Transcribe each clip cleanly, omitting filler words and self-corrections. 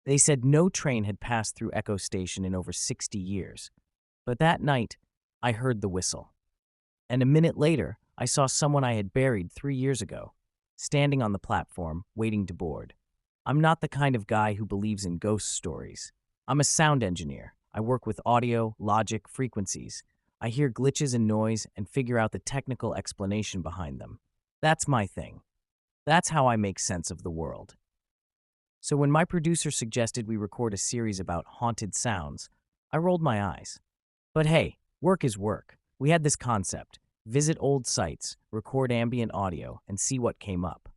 They said no train had passed through Echo Station in over 60 years. But that night, I heard the whistle. And a minute later, I saw someone I had buried 3 years ago, standing on the platform, waiting to board. I'm not the kind of guy who believes in ghost stories. I'm a sound engineer. I work with audio, logic, frequencies. I hear glitches and noise and figure out the technical explanation behind them. That's my thing. That's how I make sense of the world. So when my producer suggested we record a series about haunted sounds, I rolled my eyes. But hey, work is work. We had this concept: visit old sites, record ambient audio, and see what came up.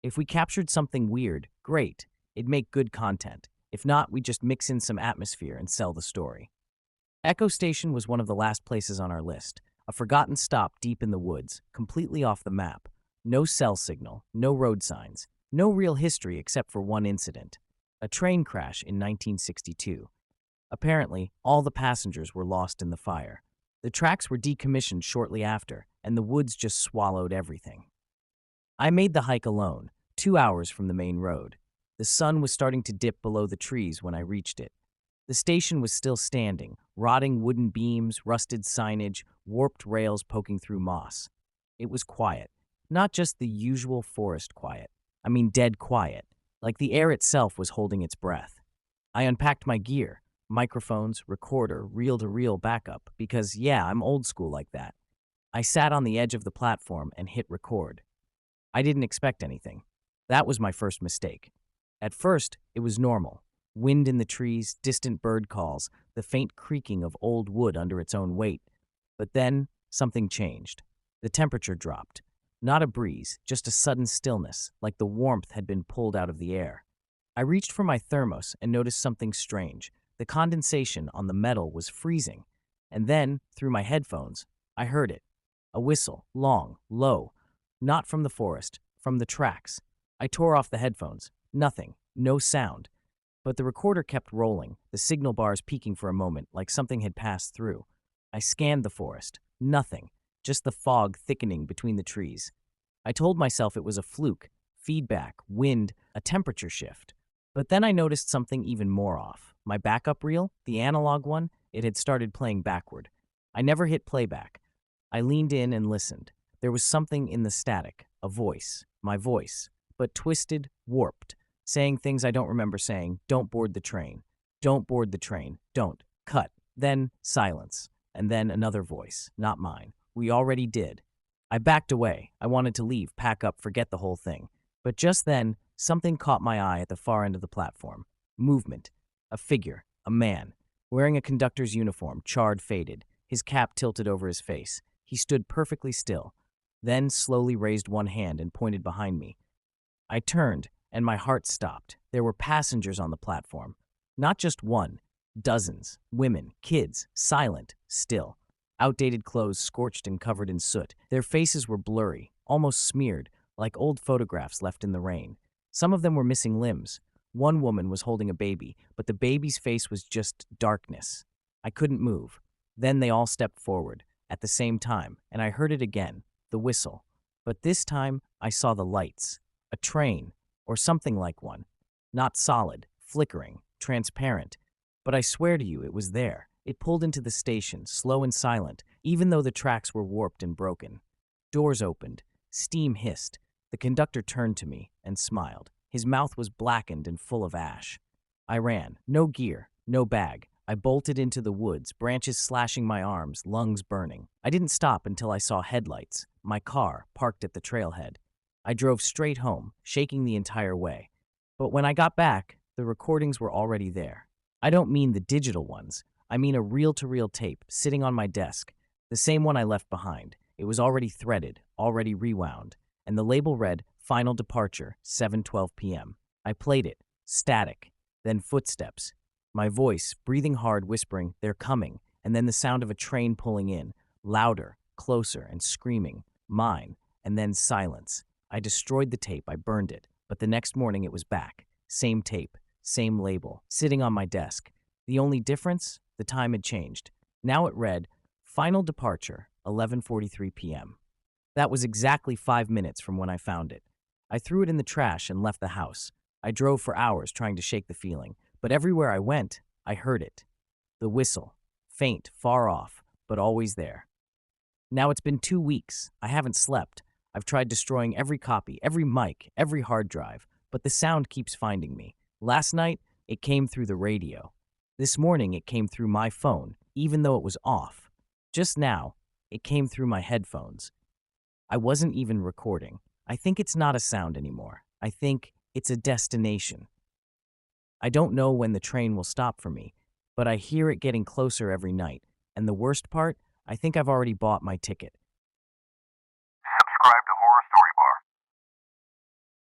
If we captured something weird, great. It'd make good content. If not, we'd just mix in some atmosphere and sell the story. Echo Station was one of the last places on our list, a forgotten stop deep in the woods, completely off the map. No cell signal, no road signs, no real history except for one incident: a train crash in 1962. Apparently, all the passengers were lost in the fire. The tracks were decommissioned shortly after, and the woods just swallowed everything. I made the hike alone, 2 hours from the main road. The sun was starting to dip below the trees when I reached it. The station was still standing, rotting wooden beams, rusted signage, warped rails poking through moss. It was quiet, not just the usual forest quiet. I mean dead quiet, like the air itself was holding its breath. I unpacked my gear: microphones, recorder, reel-to-reel backup, because yeah, I'm old school like that. I sat on the edge of the platform and hit record. I didn't expect anything. That was my first mistake. At first, it was normal. Wind in the trees, distant bird calls, the faint creaking of old wood under its own weight. But then, something changed. The temperature dropped. Not a breeze, just a sudden stillness, like the warmth had been pulled out of the air. I reached for my thermos and noticed something strange. The condensation on the metal was freezing. And then, through my headphones, I heard it. A whistle, long, low. Not from the forest, from the tracks. I tore off the headphones. Nothing. No sound. But the recorder kept rolling, the signal bars peaking for a moment, like something had passed through. I scanned the forest. Nothing. Just the fog thickening between the trees. I told myself it was a fluke, feedback, wind, a temperature shift. But then I noticed something even more off. My backup reel, the analog one, it had started playing backward. I never hit playback. I leaned in and listened. There was something in the static, a voice, my voice, but twisted, warped, saying things I don't remember saying: don't board the train, don't board the train, don't, cut, then silence, and then another voice, not mine. We already did. I backed away. I wanted to leave, pack up, forget the whole thing. But just then, something caught my eye at the far end of the platform. Movement. A figure. A man. Wearing a conductor's uniform, charred, faded. His cap tilted over his face. He stood perfectly still. Then slowly raised one hand and pointed behind me. I turned, and my heart stopped. There were passengers on the platform. Not just one. Dozens. Women. Kids. Silent. Still. Outdated clothes scorched and covered in soot. Their faces were blurry, almost smeared, like old photographs left in the rain. Some of them were missing limbs. One woman was holding a baby, but the baby's face was just darkness. I couldn't move. Then they all stepped forward, at the same time, and I heard it again, the whistle. But this time, I saw the lights. A train, or something like one. Not solid, flickering, transparent. But I swear to you, it was there. It pulled into the station, slow and silent, even though the tracks were warped and broken. Doors opened. Steam hissed. The conductor turned to me and smiled. His mouth was blackened and full of ash. I ran. No gear, no bag. I bolted into the woods, branches slashing my arms, lungs burning. I didn't stop until I saw headlights. My car, parked at the trailhead. I drove straight home, shaking the entire way. But when I got back, the recordings were already there. I don't mean the digital ones. I mean a reel-to-reel tape sitting on my desk, the same one I left behind. It was already threaded, already rewound, and the label read, "Final Departure, 7:12 p.m. I played it, static, then footsteps. My voice, breathing hard, whispering, "They're coming," and then the sound of a train pulling in, louder, closer, and screaming, "Mine," and then silence. I destroyed the tape, I burned it, but the next morning it was back. Same tape, same label, sitting on my desk. The only difference? The time had changed. Now it read, "Final Departure, 11:43 p.m. That was exactly 5 minutes from when I found it. I threw it in the trash and left the house. I drove for hours trying to shake the feeling, but everywhere I went, I heard it. The whistle, faint, far off, but always there. Now it's been 2 weeks. I haven't slept. I've tried destroying every copy, every mic, every hard drive, but the sound keeps finding me. Last night, it came through the radio. This morning, it came through my phone, even though it was off. Just now, it came through my headphones. I wasn't even recording. I think it's not a sound anymore. I think it's a destination. I don't know when the train will stop for me, but I hear it getting closer every night. And the worst part, I think I've already bought my ticket.